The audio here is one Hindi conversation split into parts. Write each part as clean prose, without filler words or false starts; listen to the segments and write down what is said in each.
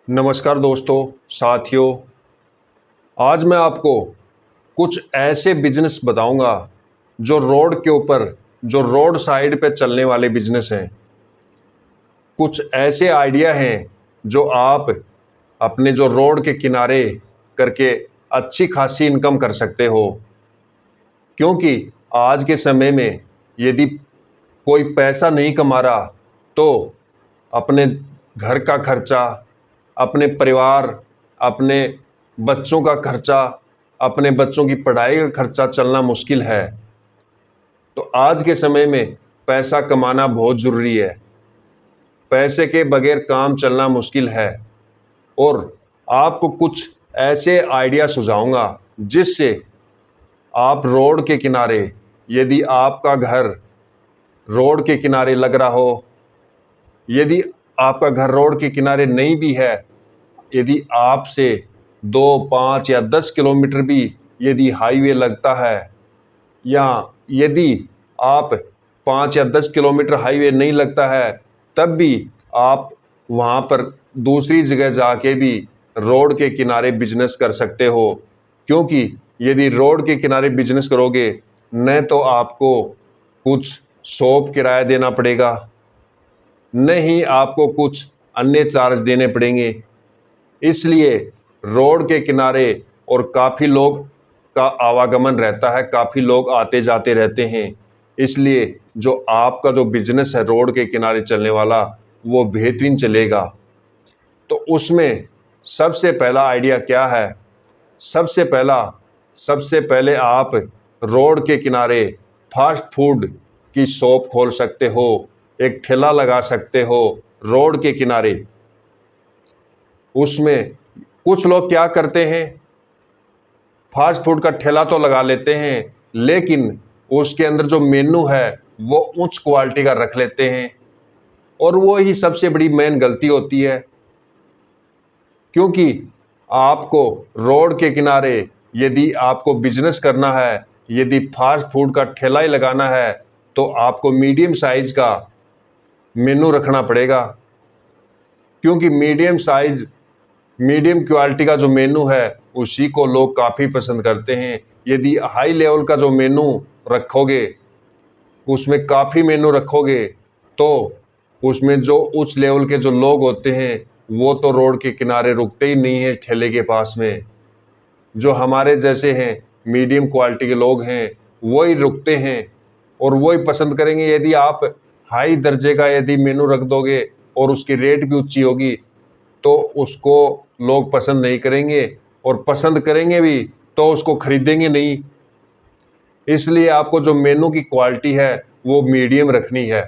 नमस्कार दोस्तों, साथियों। आज मैं आपको कुछ ऐसे बिजनेस बताऊंगा जो रोड के ऊपर, जो रोड साइड पे चलने वाले बिजनेस हैं। कुछ ऐसे आइडिया हैं जो आप अपने जो रोड के किनारे करके अच्छी खासी इनकम कर सकते हो। क्योंकि आज के समय में यदि कोई पैसा नहीं कमा रहा तो अपने घर का खर्चा, अपने परिवार, अपने बच्चों का खर्चा, अपने बच्चों की पढ़ाई का खर्चा चलना मुश्किल है। तो आज के समय में पैसा कमाना बहुत ज़रूरी है। पैसे के बगैर काम चलना मुश्किल है। और आपको कुछ ऐसे आइडिया सुझाऊंगा जिससे आप रोड के किनारे, यदि आपका घर रोड के किनारे लग रहा हो, यदि आपका घर रोड के किनारे नहीं भी है, यदि आपसे 2, 5 या 10 किलोमीटर भी यदि हाईवे लगता है, या यदि आप 5 या 10 किलोमीटर हाईवे नहीं लगता है, तब भी आप वहाँ पर दूसरी जगह जाके भी रोड के किनारे बिजनेस कर सकते हो। क्योंकि यदि रोड के किनारे बिजनेस करोगे, न तो आपको कुछ शॉप किराया देना पड़ेगा, न ही आपको कुछ अन्य चार्ज देने पड़ेंगे। इसलिए रोड के किनारे और काफ़ी लोग का आवागमन रहता है, काफ़ी लोग आते जाते रहते हैं। इसलिए जो आपका जो बिजनेस है रोड के किनारे चलने वाला, वो बेहतरीन चलेगा। तो उसमें सबसे पहला आइडिया क्या है? सबसे पहले आप रोड के किनारे फास्ट फूड की शॉप खोल सकते हो, एक ठेला लगा सकते हो रोड के किनारे। उसमें कुछ लोग क्या करते हैं, फास्ट फूड का ठेला तो लगा लेते हैं, लेकिन उसके अंदर जो मेनू है वो उच्च क्वालिटी का रख लेते हैं। और वो ही सबसे बड़ी मेन गलती होती है। क्योंकि आपको रोड के किनारे यदि आपको बिजनेस करना है, यदि फास्ट फूड का ठेला ही लगाना है, तो आपको मीडियम साइज का मेनू रखना पड़ेगा। क्योंकि मीडियम क्वालिटी का जो मेनू है उसी को लोग काफ़ी पसंद करते हैं। यदि हाई लेवल का जो मेनू रखोगे, उसमें काफ़ी मेनू रखोगे, तो उसमें जो उच्च लेवल के जो लोग होते हैं वो तो रोड के किनारे रुकते ही नहीं है ठेले के पास में। जो हमारे जैसे हैं, मीडियम क्वालिटी के लोग हैं, वो ही रुकते हैं और वो ही पसंद करेंगे। यदि आप हाई दर्जे का यदि मेनू रख दोगे और उसकी रेट भी ऊंची होगी, तो उसको लोग पसंद नहीं करेंगे, और पसंद करेंगे भी तो उसको खरीदेंगे नहीं। इसलिए आपको जो मेनू की क्वालिटी है वो मीडियम रखनी है।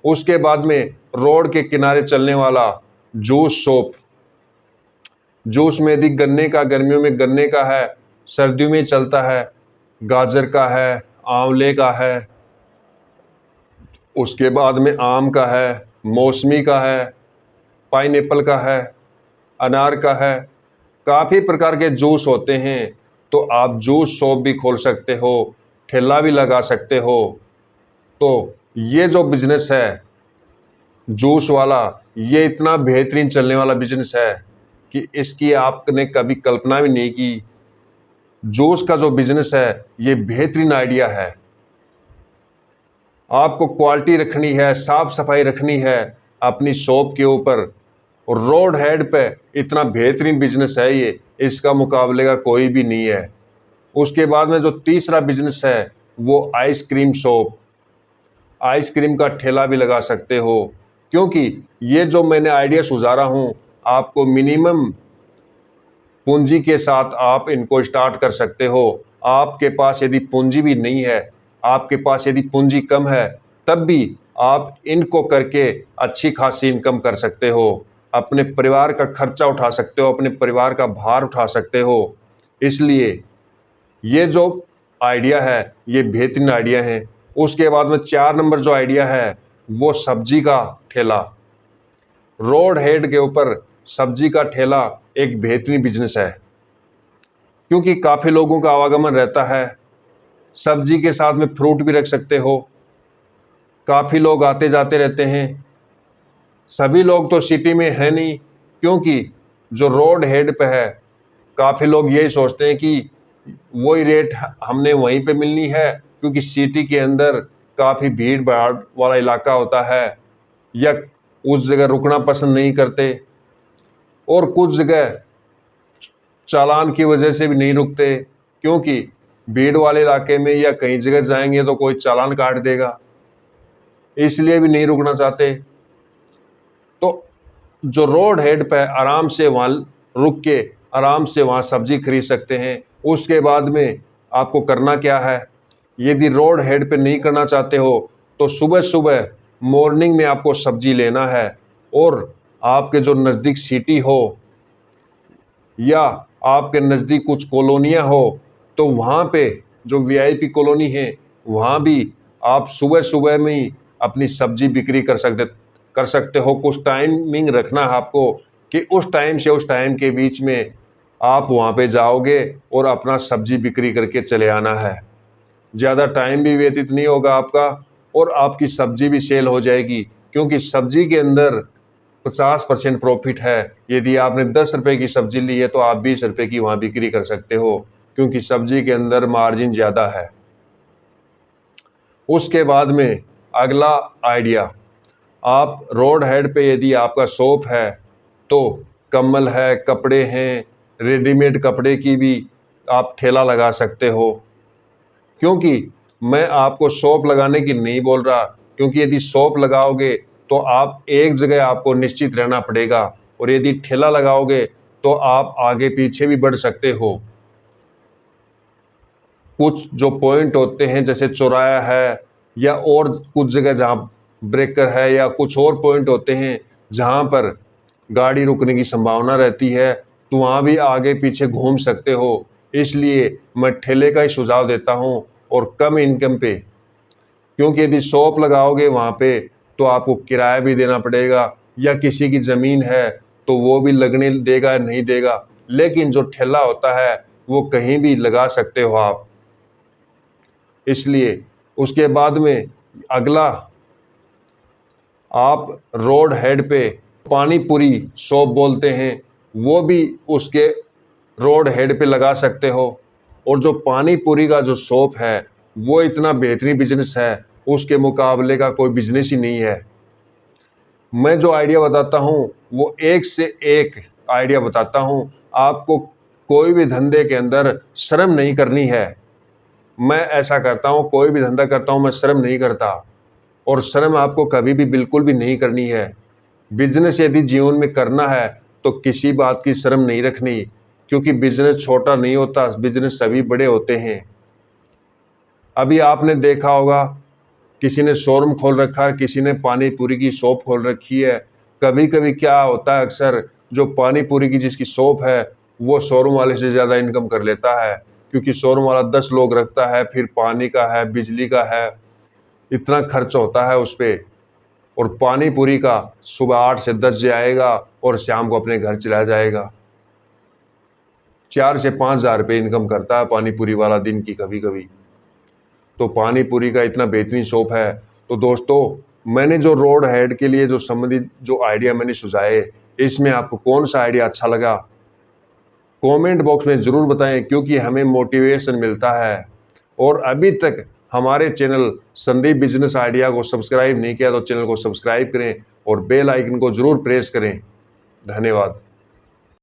उसके बाद में रोड के किनारे चलने वाला जूस शॉप। जूस में यदि गन्ने का, गर्मियों में गन्ने का है, सर्दियों में चलता है गाजर का है, आंवले का है, उसके बाद में आम का है, मौसमी का है, पाइनएप्पल का है, अनार का है। काफ़ी प्रकार के जूस होते हैं। तो आप जूस शॉप भी खोल सकते हो, ठेला भी लगा सकते हो। तो ये जो बिजनेस है जूस वाला, ये इतना बेहतरीन चलने वाला बिजनेस है कि इसकी आपने कभी कल्पना भी नहीं की। जूस का जो बिजनेस है ये बेहतरीन आइडिया है। आपको क्वालिटी रखनी है, साफ सफाई रखनी है अपनी शॉप के ऊपर, और रोड हेड पे इतना बेहतरीन बिजनेस है ये, इसका मुकाबले का कोई भी नहीं है। उसके बाद में जो तीसरा बिजनेस है वो आइसक्रीम शॉप। आइसक्रीम का ठेला भी लगा सकते हो। क्योंकि ये जो मैंने आइडिया सुझा रहा हूँ, आपको मिनिमम पूंजी के साथ आप इनको स्टार्ट कर सकते हो। आपके पास यदि पूंजी भी नहीं है, आपके पास यदि पूंजी कम है, तब भी आप इनको करके अच्छी खासी इनकम कर सकते हो। अपने परिवार का खर्चा उठा सकते हो, अपने परिवार का भार उठा सकते हो। इसलिए ये जो आइडिया है ये बेहतरीन आइडिया है। उसके बाद में 4 नंबर जो आइडिया है वो सब्जी का ठेला। रोड हेड के ऊपर सब्जी का ठेला एक बेहतरीन बिजनेस है। क्योंकि काफ़ी लोगों का आवागमन रहता है। सब्जी के साथ में फ्रूट भी रख सकते हो। काफ़ी लोग आते जाते रहते हैं। सभी लोग तो सिटी में है नहीं, क्योंकि जो रोड हेड पे है, काफ़ी लोग यही सोचते हैं कि वही रेट हमने वहीं पे मिलनी है, क्योंकि सिटी के अंदर काफ़ी भीड़ भाड़ वाला इलाका होता है, या उस जगह रुकना पसंद नहीं करते, और कुछ जगह चालान की वजह से भी नहीं रुकते, क्योंकि भीड़ वाले इलाके में या कहीं जगह जाएंगे तो कोई चालान काट देगा, इसलिए भी नहीं रुकना चाहते। तो जो रोड हेड पे आराम से वहाँ रुक के आराम से वहाँ सब्जी खरीद सकते हैं। उसके बाद में आपको करना क्या है, यदि रोड हेड पे नहीं करना चाहते हो तो सुबह सुबह मॉर्निंग में आपको सब्जी लेना है, और आपके जो नज़दीक सिटी हो या आपके नज़दीक कुछ कॉलोनियाँ हो, तो वहाँ पे जो वीआईपी कॉलोनी है वहाँ भी आप सुबह सुबह में ही अपनी सब्जी बिक्री कर सकते हो। कुछ टाइमिंग रखना है आपको कि उस टाइम से उस टाइम के बीच में आप वहाँ पे जाओगे और अपना सब्जी बिक्री करके चले आना है। ज़्यादा टाइम भी व्यतीत नहीं होगा आपका, और आपकी सब्जी भी सेल हो जाएगी, क्योंकि सब्जी के अंदर 50% प्रॉफिट है। यदि आपने 10 रुपए की सब्जी ली है तो आप 20 रुपए की वहाँ बिक्री कर सकते हो, क्योंकि सब्जी के अंदर मार्जिन ज़्यादा है। उसके बाद में अगला आइडिया, आप रोड हेड पे यदि आपका शॉप है तो कम्बल है, कपड़े हैं, रेडीमेड कपड़े की भी आप ठेला लगा सकते हो। क्योंकि मैं आपको शॉप लगाने की नहीं बोल रहा, क्योंकि यदि शॉप लगाओगे तो आप एक जगह आपको निश्चित रहना पड़ेगा, और यदि ठेला लगाओगे तो आप आगे पीछे भी बढ़ सकते हो। कुछ जो पॉइंट होते हैं जैसे चौराया है या और कुछ जगह जहाँ ब्रेकर है, या कुछ और पॉइंट होते हैं जहाँ पर गाड़ी रुकने की संभावना रहती है, तो वहाँ भी आगे पीछे घूम सकते हो। इसलिए मैं ठेले का ही सुझाव देता हूँ, और कम इनकम पे, क्योंकि यदि शॉप लगाओगे वहाँ पे तो आपको किराया भी देना पड़ेगा, या किसी की ज़मीन है तो वो भी लगने देगा नहीं देगा। लेकिन जो ठेला होता है वो कहीं भी लगा सकते हो आप। इसलिए उसके बाद में अगला, आप रोड हेड पे पानी पूरी शॉप बोलते हैं, वो भी उसके रोड हेड पे लगा सकते हो। और जो पानी पूरी का जो शॉप है वो इतना बेहतरीन बिजनेस है, उसके मुकाबले का कोई बिजनेस ही नहीं है। मैं जो आइडिया बताता हूँ वो एक से एक आइडिया बताता हूँ। आपको कोई भी धंधे के अंदर शर्म नहीं करनी है। मैं ऐसा करता हूँ, कोई भी धंधा करता हूँ मैं शर्म नहीं करता, और शर्म आपको कभी भी बिल्कुल भी नहीं करनी है। बिजनेस यदि जीवन में करना है तो किसी बात की शर्म नहीं रखनी, क्योंकि बिजनेस छोटा नहीं होता, बिजनेस सभी बड़े होते हैं। अभी आपने देखा होगा, किसी ने शोरूम खोल रखा है, किसी ने पानी पूरी की शॉप खोल रखी है। कभी कभी क्या होता है, अक्सर जो पानी पूरी की जिसकी शॉप है वो शोरूम वाले से ज़्यादा इनकम कर लेता है, क्योंकि शोरूम वाला 10 लोग रखता है, फिर पानी का है, बिजली का है, इतना खर्च होता है उस पर। और पानी पूरी का सुबह 8 से 10 जाएगा और शाम को अपने घर चला जाएगा। 4 से 5 हज़ार रुपये इनकम करता है पानी पूरी वाला दिन की कभी कभी। तो पानी पूरी का इतना बेहतरीन शॉप है। तो दोस्तों, मैंने जो रोड हेड के लिए जो संबंधित जो आइडिया मैंने सुझाए, इसमें आपको कौन सा आइडिया अच्छा लगा कमेंट बॉक्स में ज़रूर बताएं, क्योंकि हमें मोटिवेशन मिलता है। और अभी तक हमारे चैनल संदीप बिजनेस आइडिया को सब्सक्राइब नहीं किया तो चैनल को सब्सक्राइब करें और बेल आइकन को ज़रूर प्रेस करें। धन्यवाद।